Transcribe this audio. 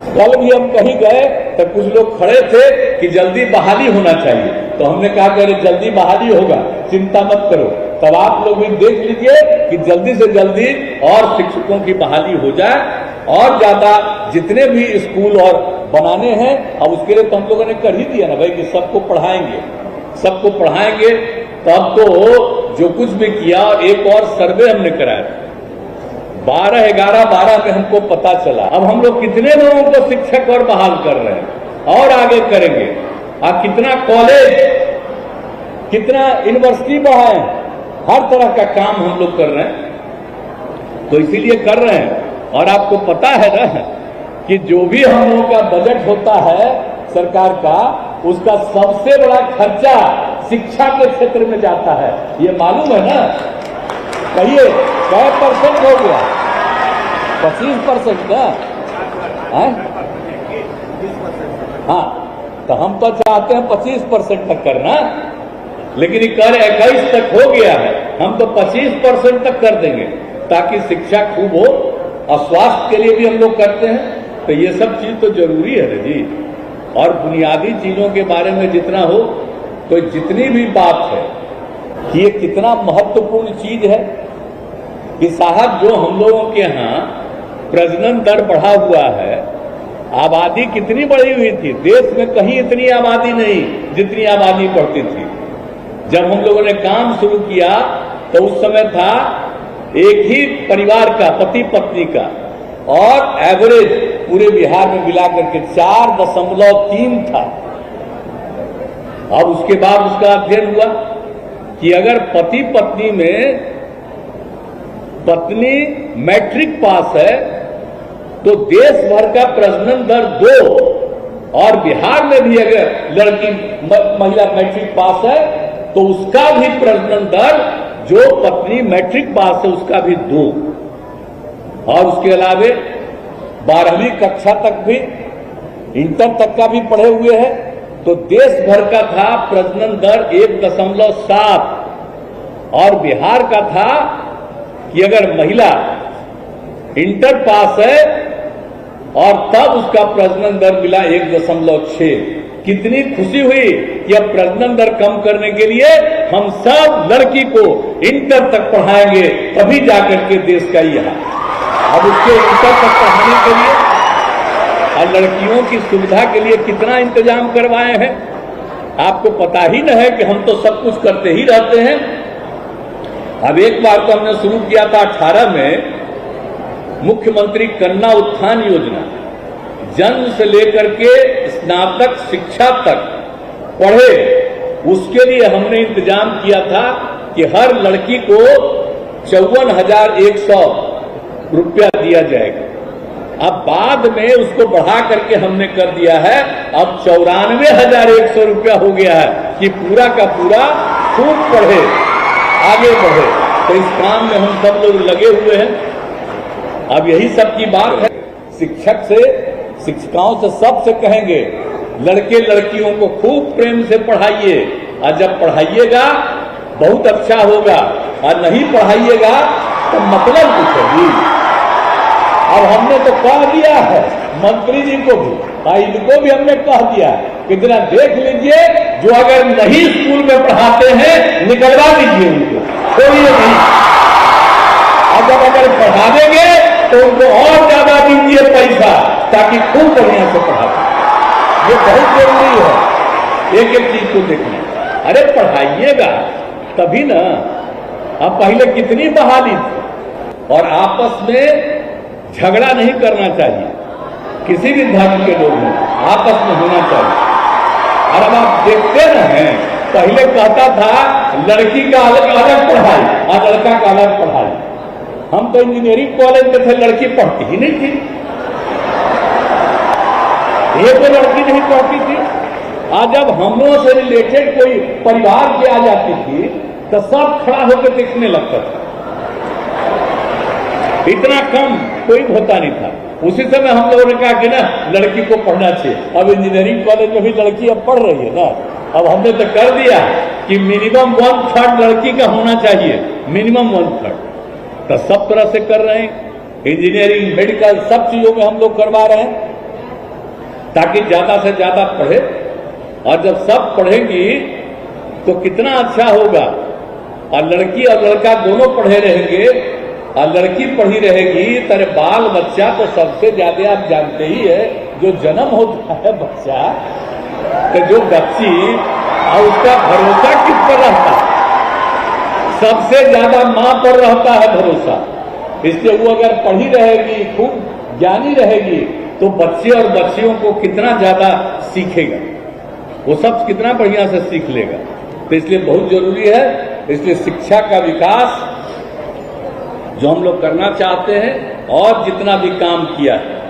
कल भी हम कहीं गए तो कुछ लोग खड़े थे कि जल्दी बहाली होना चाहिए, तो हमने कहा कि अरे जल्दी बहाली होगा, चिंता मत करो। तब आप लोग भी देख लीजिए कि जल्दी से जल्दी और शिक्षकों की बहाली हो जाए, और ज्यादा जितने भी स्कूल और बनाने हैं, अब उसके लिए तो हम लोगों ने कर ही दिया ना भाई कि सबको पढ़ाएंगे। तब तो जो कुछ भी किया, एक और सर्वे हमने कराया 12/11/12 में हमको पता चला, अब हम लोग कितने लोगों को शिक्षक और बहाल कर रहे हैं और आगे करेंगे, कितना कॉलेज, कितना यूनिवर्सिटी बढ़ाए, हर तरह का काम हम लोग कर रहे हैं। तो इसीलिए कर रहे हैं। और आपको पता है ना कि जो भी हम लोगों का बजट होता है सरकार का, उसका सबसे बड़ा खर्चा शिक्षा के क्षेत्र में जाता है, ये मालूम है ना? कहिए कै परसेंट हो गया? 25% का? हाँ, तो हम तो चाहते हैं 25% तक करना, लेकिन ये कर 21 तक हो गया है। हम तो 25% तक कर देंगे ताकि शिक्षा खूब हो, और स्वास्थ्य के लिए भी हम लोग करते हैं। तो ये सब चीज तो जरूरी है ना जी। और बुनियादी चीजों के बारे में जितना हो, तो जितनी भी बात है कि ये कितना महत्वपूर्ण चीज है कि साहब जो हम लोगों के यहाँ प्रजनन दर बढ़ा हुआ है, आबादी कितनी बढ़ी हुई थी, देश में कहीं इतनी आबादी नहीं जितनी आबादी बढ़ती थी। जब हम लोगों ने काम शुरू किया तो उस समय था एक ही परिवार का, पति पत्नी का, और एवरेज पूरे बिहार में मिलाकर के 4.3 था। अब उसके बाद उसका अध्ययन हुआ कि अगर पति पत्नी में पत्नी मैट्रिक पास है तो देश भर का प्रजनन दर 2, और बिहार में भी अगर लड़की महिला मैट्रिक पास है तो उसका भी प्रजनन दर, जो पत्नी मैट्रिक पास है उसका भी 2, और उसके अलावे 12वीं कक्षा तक भी, इंटर तक का भी पढ़े हुए हैं। तो देश भर का था प्रजनन दर 1.7, और बिहार का था कि अगर महिला इंटर पास है और तब उसका प्रजनन दर मिला 1.6। कितनी खुशी हुई कि अब प्रजनन दर कम करने के लिए हम सब लड़की को इंटर तक पढ़ाएंगे, तभी जाकर के देश का ही है। अब उसके इंटर तक पढ़ाने के लिए और लड़कियों की सुविधा के लिए कितना इंतजाम करवाए हैं, आपको पता ही न है कि हम तो सब कुछ करते ही रहते हैं। अब एक बार तो हमने शुरू किया था 18 में मुख्यमंत्री कन्या उत्थान योजना, जन्म से लेकर के स्नातक शिक्षा तक पढ़े, उसके लिए हमने इंतजाम किया था कि हर लड़की को 54,100 रुपया दिया जाएगा। अब बाद में उसको बढ़ा करके हमने कर दिया है, अब 94,100 रुपया हो गया है कि पूरा का पूरा खूब पढ़े, आगे बढ़े। तो इस काम में हम सब लोग लगे हुए हैं। अब यही सब की बात है, शिक्षक से, शिक्षिकाओं से, सबसे कहेंगे लड़के लड़कियों को खूब प्रेम से पढ़ाइए, और जब पढ़ाइएगा बहुत अच्छा होगा, और नहीं पढ़ाइएगा तो मतलब कुछ है। अब हमने तो कह दिया है मंत्री जी को भी, इनको भी हमने कह दिया कि जरा देख लीजिए, जो अगर नहीं स्कूल में पढ़ाते हैं निकलवा दीजिए उनको, कोई नहीं। अब जब अगर पढ़ा देंगे तो उनको और ज्यादा दीजिए पैसा, ताकि खूब बढ़िया से पढ़ा दें। ये बहुत जरूरी है एक एक चीज को देखना। अरे पढ़ाइएगा तभी ना। अब पहले कितनी बहाली थी, और आपस में झगड़ा नहीं करना चाहिए, किसी भी धर्म के लोग में आपस में होना चाहिए। और अब आप देखते न हैं, पहले कहता था लड़की का अलग पढ़ाई और लड़का का अलग पढ़ाई। हम तो इंजीनियरिंग कॉलेज में थे, लड़की पढ़ती ही नहीं थी, एक तो लड़की नहीं पढ़ती थी। आज जब हम लोगों से रिलेटेड कोई परिवार की आ जाती थी तो सब खड़ा होकर देखने लगता था। इतना कम कोई होता नहीं था। उसी समय हम लोगों ने कहा कि ना लड़की को पढ़ना चाहिए। अब इंजीनियरिंग कॉलेज में भी लड़की अब पढ़ रही है ना। अब हमने तो कर दिया कि मिनिमम 1/3 लड़की का होना चाहिए, मिनिमम 1/3। तो सब तरह से कर रहे हैं, इंजीनियरिंग, मेडिकल, सब चीजों में हम लोग करवा रहे हैं। ताकि ज्यादा से ज्यादा पढ़े। और जब सब पढ़ेंगी तो कितना अच्छा होगा। और लड़की और लड़का दोनों पढ़े रहेंगे और लड़की पढ़ी रहेगी, तेरे बाल बच्चा तो सबसे ज्यादा आप जानते ही है, जो जन्म होता है बच्चा, तो जो बच्ची और उसका भरोसा किस पर रहता है? सबसे ज्यादा मां पर रहता है भरोसा। इसलिए वो अगर पढ़ी रहेगी, खूब ज्ञानी रहेगी, तो बच्चे और बच्चियों को कितना ज्यादा सीखेगा, वो सब कितना बढ़िया से सीख लेगा। तो इसलिए बहुत जरूरी है। इसलिए शिक्षा का विकास जो हम लोग करना चाहते हैं और जितना भी काम किया है,